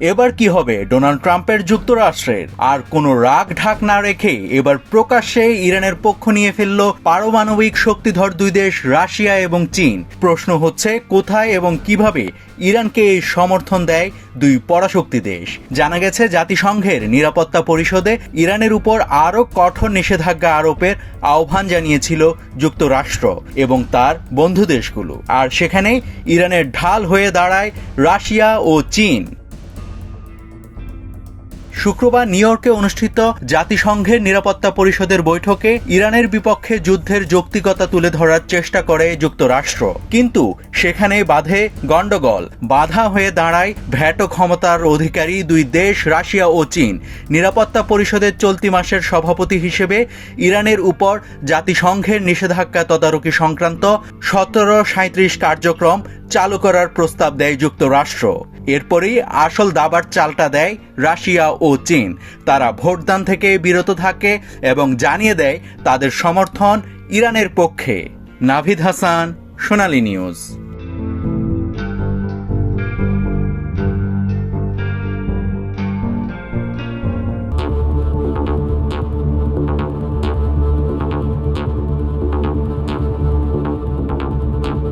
এবার কি হবে ডোনাল্ড ট্রাম্পের যুক্তরাষ্ট্রের? আর কোনো রাগ ঢাক না রেখে এবার প্রকাশ্যে ইরানের পক্ষ নিয়ে ফেলল পারমাণবিক শক্তিধর দুই দেশ রাশিয়া এবং চীন। প্রশ্ন হচ্ছে কোথায় এবং কিভাবে ইরানকে এই সমর্থন দেয় দুই পরাশক্তি দেশ। জানা গেছে জাতিসংঘের নিরাপত্তা পরিষদে ইরানের উপর আরও কঠোর নিষেধাজ্ঞা আরোপের আহ্বান জানিয়েছিল যুক্তরাষ্ট্র এবং তার বন্ধু দেশগুলো, আর সেখানেই ইরানের ঢাল হয়ে দাঁড়ায় রাশিয়া ও চীন। শুক্রবার নিউ ইয়র্কে অনুষ্ঠিত জাতিসংঘের নিরাপত্তা পরিষদের বৈঠকে ইরানের বিপক্ষে যুদ্ধের যৌক্তিকতা তুলে ধরার চেষ্টা করে যুক্তরাষ্ট্র, কিন্তু সেখানে বাধে গন্ডগোল। বাধা হয়ে দাঁড়ায় ভ্যাটো ক্ষমতার অধিকারী দুই দেশ রাশিয়া ও চীন। নিরাপত্তা পরিষদের চলতি মাসের সভাপতি হিসেবে ইরানের উপর জাতিসংঘের নিষেধাজ্ঞা তদারকি সংক্রান্ত 1737 কার্যক্রম চালু করার প্রস্তাব দেয় যুক্তরাষ্ট্র। এরপরই আসল দাবার চালটা দেয় রাশিয়া ও চীন। তারা ভোটদান থেকে বিরত থাকে এবং জানিয়ে দেয় তাদের সমর্থন ইরানের পক্ষে। নাভিদ হাসান, সোনালী নিউজ।